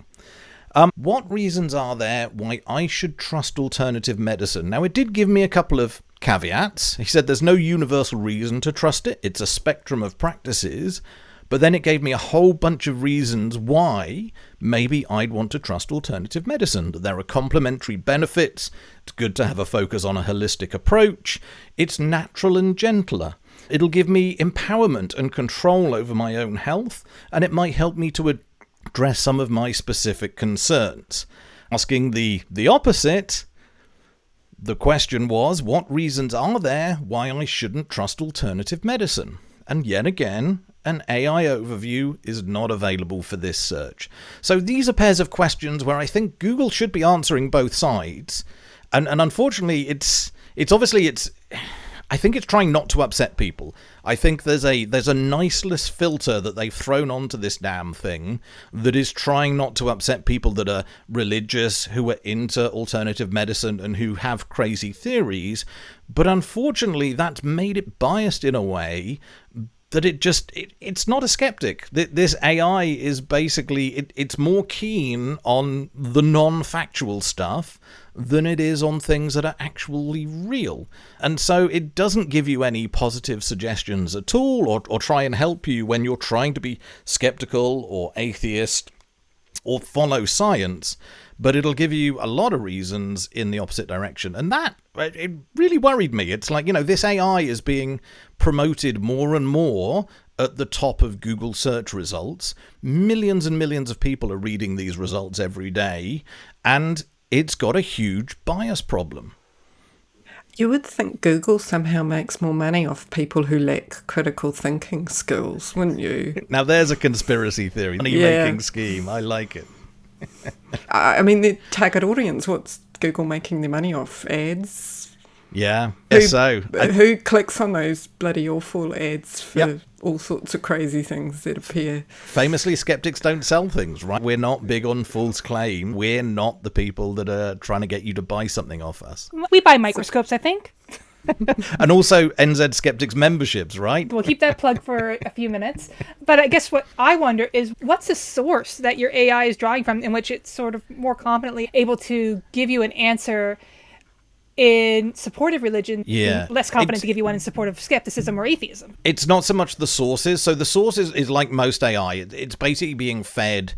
What reasons are there why I should trust alternative medicine? Now, it did give me a couple of caveats. He said there's no universal reason to trust it. It's a spectrum of practices. But then it gave me a whole bunch of reasons why maybe I'd want to trust alternative medicine. There are complementary benefits. It's good to have a focus on a holistic approach. It's natural and gentler. It'll give me empowerment and control over my own health, and it might help me to address some of my specific concerns. Asking the opposite, the question was, what reasons are there why I shouldn't trust alternative medicine? And yet again, an AI overview is not available for this search. So these are pairs of questions where I think Google should be answering both sides. And unfortunately, I think it's trying not to upset people. I think there's a niceless filter that they've thrown onto this damn thing that is trying not to upset people that are religious, who are into alternative medicine, and who have crazy theories. But unfortunately, that's made it biased in a way that it's not a skeptic. This AI is basically, it's more keen on the non-factual stuff than it is on things that are actually real. And so it doesn't give you any positive suggestions at all, or try and help you when you're trying to be skeptical or atheist or follow science, but it'll give you a lot of reasons in the opposite direction. And that, it really worried me. It's like, this AI is being promoted more and more at the top of Google search results. Millions and millions of people are reading these results every day, and it's got a huge bias problem. You would think Google somehow makes more money off people who lack critical thinking skills, wouldn't you? Now there's a conspiracy theory, money-making scheme. I like it. I mean, the target audience, what's Google making their money off? Ads? Yeah, guess so. Who clicks on those bloody awful ads for all sorts of crazy things that appear? Famously, skeptics don't sell things, right? We're not big on false claim. We're not the people that are trying to get you to buy something off us. We buy microscopes, I think. And also NZ Skeptics memberships, right? We'll keep that plug for a few minutes. But I guess what I wonder is, what's the source that your AI is drawing from in which it's sort of more competently able to give you an answer in supportive religion, Yeah. less confident to give you one in support of skepticism or atheism. It's not so much the sources. So the source is like most AI. It's basically being fed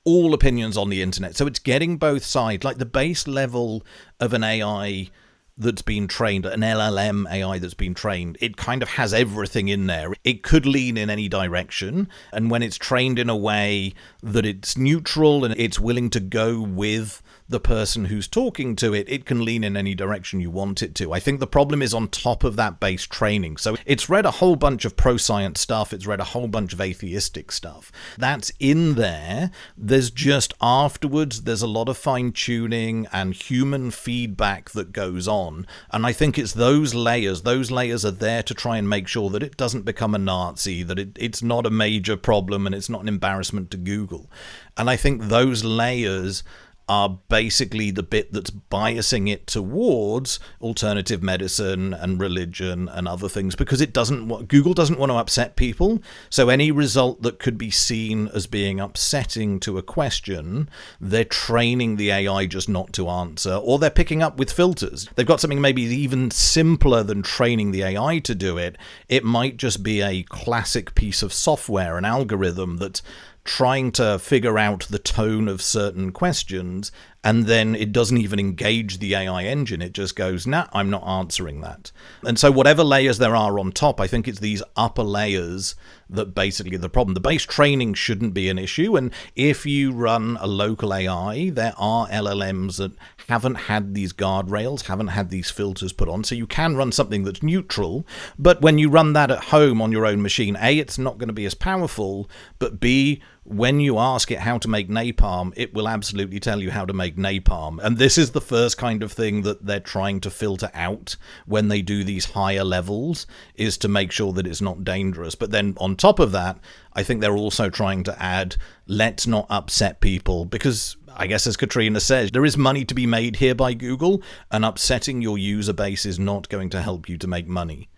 all opinions on the internet. So it's getting both sides. Like the base level of an AI that's been trained, an LLM AI that's been trained, it kind of has everything in there. It could lean in any direction. And when it's trained in a way that it's neutral and it's willing to go with the person who's talking to it, it can lean in any direction you want it to. I think the problem is on top of that base training. So it's read a whole bunch of pro-science stuff. It's read a whole bunch of atheistic stuff. That's in there. There's just afterwards, there's a lot of fine-tuning and human feedback that goes on. And I think it's those layers are there to try and make sure that it doesn't become a Nazi, that it's not a major problem and it's not an embarrassment to Google. And I think those layers are basically the bit that's biasing it towards alternative medicine and religion and other things, because Google doesn't want to upset people. So any result that could be seen as being upsetting to a question, they're training the AI just not to answer, or they're picking up with filters. They've got something maybe even simpler than training the AI to do it. It might just be a classic piece of software, an algorithm that's trying to figure out the tone of certain questions, and then it doesn't even engage the AI engine. It just goes, nah, I'm not answering that. And so whatever layers there are on top, I think it's these upper layers that basically are the problem. The base training shouldn't be an issue, and if you run a local AI, there are LLMs that haven't had these guardrails, haven't had these filters put on, so you can run something that's neutral, but when you run that at home on your own machine, A, it's not going to be as powerful, but B, when you ask it how to make napalm, it will absolutely tell you how to make napalm. And this is the first kind of thing that they're trying to filter out when they do these higher levels, is to make sure that it's not dangerous. But then on top of that, I think they're also trying to add, let's not upset people, because I guess as Katrina says, there is money to be made here by Google, and upsetting your user base is not going to help you to make money.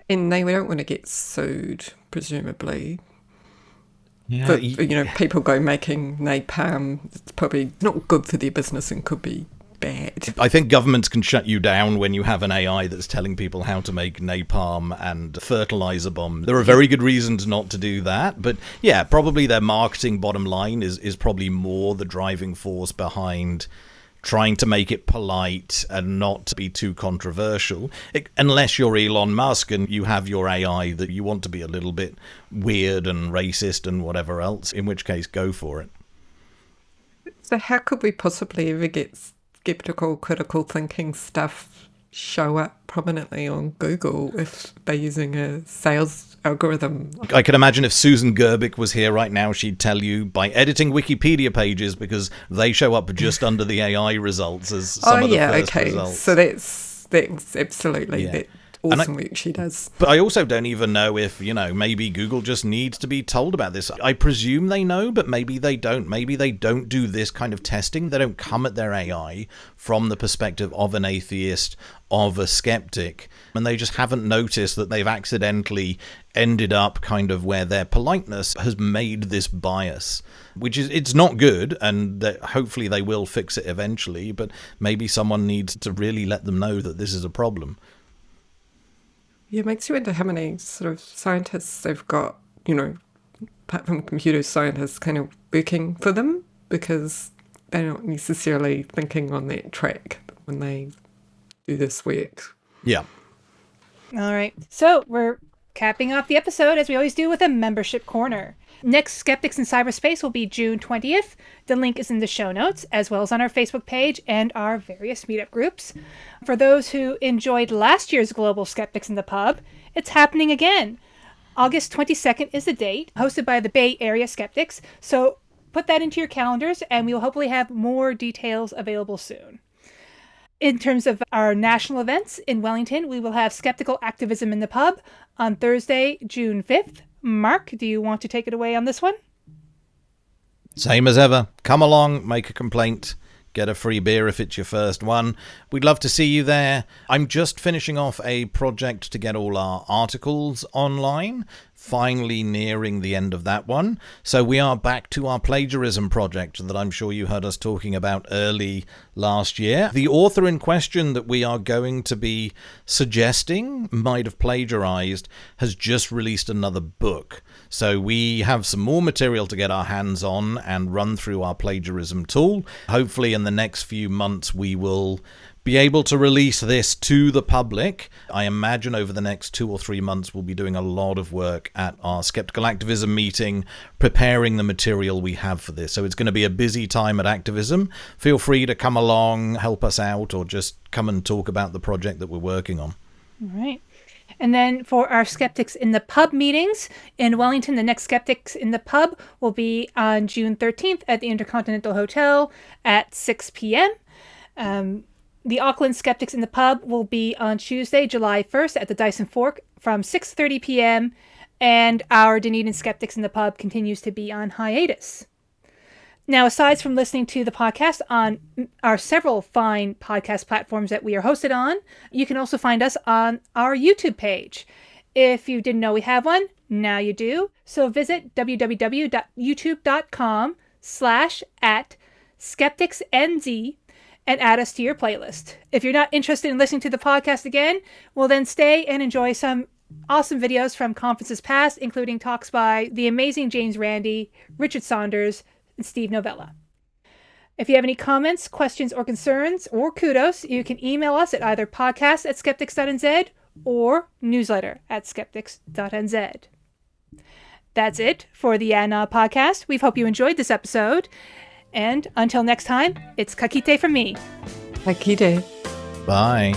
And they don't want to get sued, presumably. Yeah, But, people go making napalm, it's probably not good for their business and could be bad. I think governments can shut you down when you have an AI that's telling people how to make napalm and fertilizer bomb. There are very good reasons not to do that. But yeah, probably their marketing bottom line is probably more the driving force behind trying to make it polite and not be too controversial, unless you're Elon Musk and you have your AI that you want to be a little bit weird and racist and whatever else, in which case go for it. So how could we possibly ever get skeptical, critical thinking stuff show up prominently on Google if they're using a sales algorithm? I can imagine if Susan Gerbic was here right now, she'd tell you by editing Wikipedia pages, because they show up just under the AI results as some of the first results. So that's absolutely that awesome work she does. But I also don't even know if, maybe Google just needs to be told about this. I presume they know, but maybe they don't. Maybe they don't do this kind of testing. They don't come at their AI from the perspective of an atheist, of a skeptic, and they just haven't noticed that they've accidentally ended up kind of where their politeness has made this bias, which is, it's not good, and that hopefully they will fix it eventually, but maybe someone needs to really let them know that this is a problem. Yeah, it makes you wonder how many sort of scientists they've got, apart from computer scientists kind of working for them, because they're not necessarily thinking on that track when they do this work. Yeah. All right. So we're capping off the episode, as we always do, with a membership corner. Next Skeptics in Cyberspace will be June 20th. The link is in the show notes, as well as on our Facebook page and our various meetup groups. For those who enjoyed last year's Global Skeptics in the Pub, it's happening again. August 22nd is the date, hosted by the Bay Area Skeptics. So put that into your calendars, and we will hopefully have more details available soon. In terms of our national events in Wellington, we will have Skeptical Activism in the Pub on Thursday, June 5th. Mark, do you want to take it away on this one? Same as ever. Come along, make a complaint, get a free beer if it's your first one. We'd love to see you there. I'm just finishing off a project to get all our articles online finally nearing the end of that one. So we are back to our plagiarism project that I'm sure you heard us talking about early last year. The author in question that we are going to be suggesting might have plagiarized has just released another book. So we have some more material to get our hands on and run through our plagiarism tool. Hopefully in the next few months we will be able to release this to the public. I imagine over the next 2 or 3 months we'll be doing a lot of work at our Skeptical Activism meeting, preparing the material we have for this. So it's going to be a busy time at Activism. Feel free to come along, help us out, or just come and talk about the project that we're working on. All right. And then for our Skeptics in the Pub meetings in Wellington, the next Skeptics in the Pub will be on June 13th at the Intercontinental Hotel at 6 p.m. The Auckland Skeptics in the Pub will be on Tuesday, July 1st at the Dyson Fork from 6:30 p.m. And our Dunedin Skeptics in the Pub continues to be on hiatus. Now, aside from listening to the podcast on our several fine podcast platforms that we are hosted on, you can also find us on our YouTube page. If you didn't know we have one, now you do. So visit www.youtube.com/@skepticsnz and add us to your playlist. If you're not interested in listening to the podcast again, well then stay and enjoy some awesome videos from conferences past, including talks by the amazing James Randi, Richard Saunders, and Steve Novella. If you have any comments, questions, or concerns, or kudos, you can email us at either podcast@skeptics.nz or newsletter@skeptics.nz. That's it for the Yana podcast. We hope you enjoyed this episode. And until next time, it's kakite from me. Kakite. Bye.